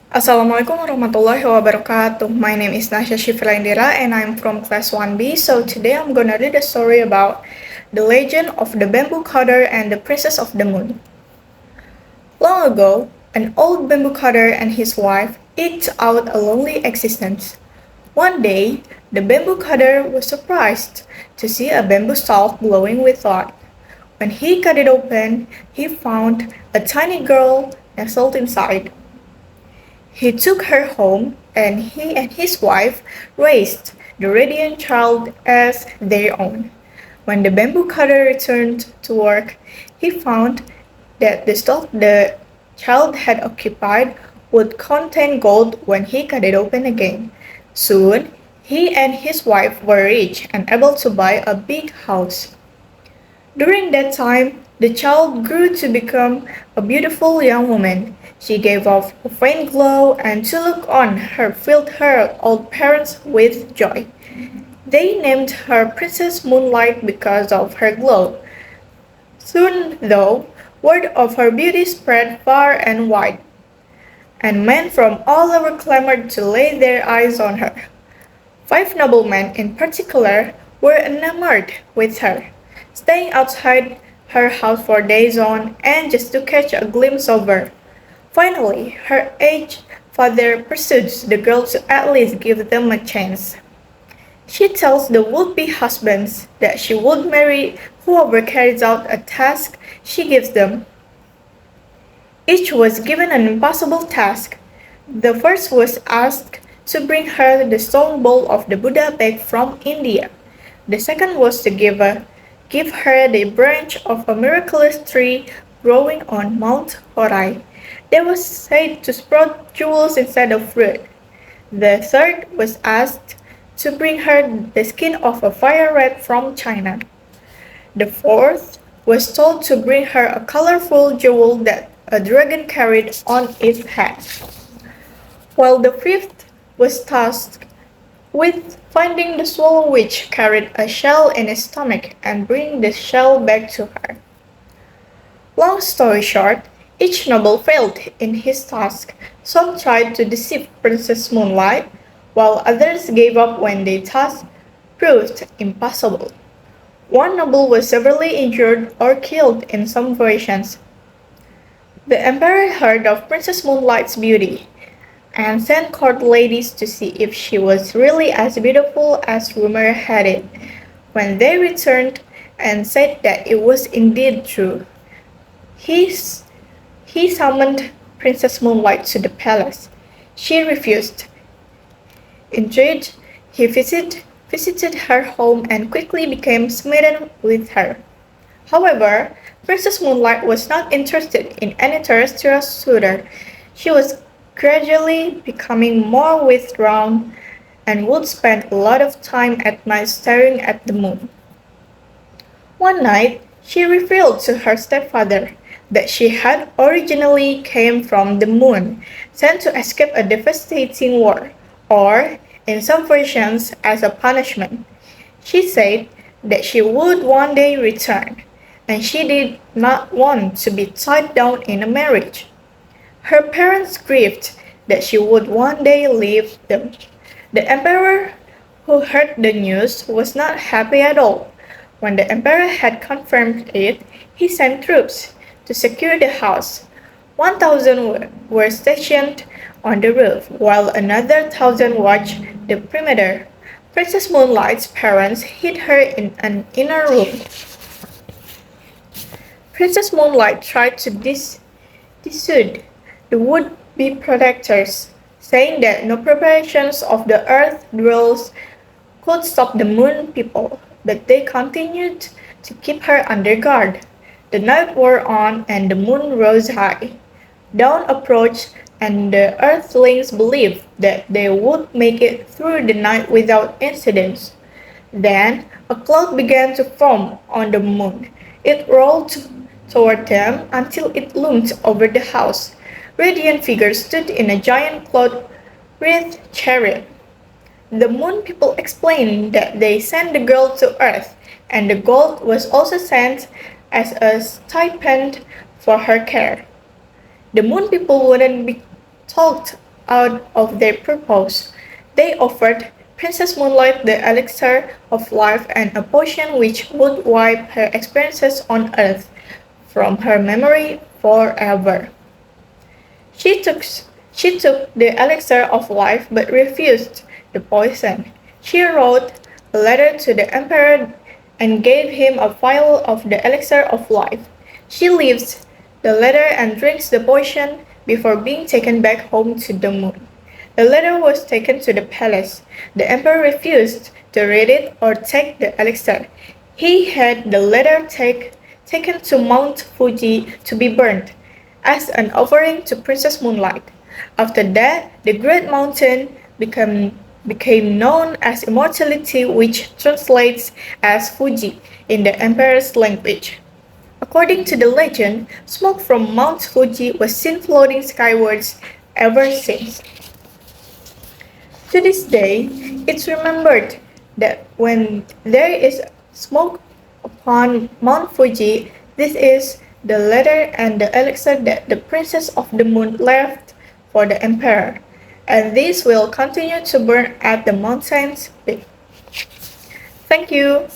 Assalamualaikum warahmatullahi wabarakatuh. My name is Nasya Shifra Indira and I'm from class 1B. So today I'm gonna read a story about the legend of the bamboo cutter and the princess of the moon. Long ago, an old bamboo cutter and his wife eked out a lonely existence. One day, the bamboo cutter was surprised to see a bamboo stalk glowing with light. When he cut it open, he found a tiny girl nestled inside. He took her home, and he and his wife raised the radiant child as their own. When the bamboo cutter returned to work, he found that the stalk the child had occupied would contain gold when he cut it open again. Soon, he and his wife were rich and able to buy a big house. During that time, the child grew to become a beautiful young woman. She gave off a faint glow, and to look on her filled her old parents with joy. They named her Princess Moonlight because of her glow. Soon, though, word of her beauty spread far and wide, and men from all over clamored to lay their eyes on her. Five noblemen in particular were enamored with her, staying outside her house for days on end just to catch a glimpse of her. Finally, her aged father pursues the girl to at least give them a chance. She tells the would-be husbands that she would marry whoever carries out a task she gives them. Each was given an impossible task. The first was asked to bring her the stone bowl of the Buddha back from India. The second was to give her the branch of a miraculous tree growing on Mount Horai that was said to sprout jewels instead of fruit. The third was asked to bring her the skin of a fire rat from China. The fourth was told to bring her a colorful jewel that a dragon carried on its head, while the fifth was tasked with finding the swallow which carried a shell in its stomach and bringing the shell back to her. Long story short, each noble failed in his task. Some tried to deceive Princess Moonlight, while others gave up when the task proved impossible. One noble was severely injured or killed in some versions. The emperor heard of Princess Moonlight's beauty and sent court ladies to see if she was really as beautiful as rumor had it. When they returned and said that it was indeed true, he, he summoned Princess Moonlight to the palace. She refused. Intrigued, he visited her home and quickly became smitten with her. However, Princess Moonlight was not interested in any terrestrial suitor. She was gradually becoming more withdrawn and would spend a lot of time at night staring at the moon. One night, she revealed to her stepfather that she had originally came from the moon, sent to escape a devastating war, or, in some versions, as a punishment. She said that she would one day return, and she did not want to be tied down in a marriage. Her parents grieved that she would one day leave them. The emperor, who heard the news, was not happy at all. When the emperor had confirmed it, he sent troops to secure the house. 1,000 were stationed on the roof, while another 1,000 watched the perimeter. Princess Moonlight's parents hid her in an inner room. Princess Moonlight tried to dissuade the would-be protectors, saying that no preparations of the earth dwellers could stop the moon people, but they continued to keep her under guard. The night wore on and the moon rose high. Dawn approached and the earthlings believed that they would make it through the night without incidents. Then a cloud began to form on the moon. It rolled toward them until it loomed over the house. Radiant figures stood in a giant cloud-wreathed chariot. The moon people explained that they sent the girl to earth, and the gold was also sent as a stipend for her care. The moon people wouldn't be talked out of their purpose. They offered Princess Moonlight the elixir of life and a potion which would wipe her experiences on Earth from her memory forever. She took, she took the elixir of life but refused the poison. She wrote a letter to the emperor and gave him a vial of the elixir of life. She leaves the letter and drinks the potion before being taken back home to the moon. The letter was taken to the palace. The emperor refused to read it or take the elixir. He had the letter taken to Mount Fuji to be burned as an offering to Princess Moonlight. After that, the great mountain became known as immortality, which translates as Fuji in the emperor's language. According to the legend, smoke from Mount Fuji was seen floating skywards ever since. To this day, it's remembered that when there is smoke upon Mount Fuji, this is the letter and the elixir that the Princess of the Moon left for the Emperor, and this will continue to burn at the mountain's peak. Thank you.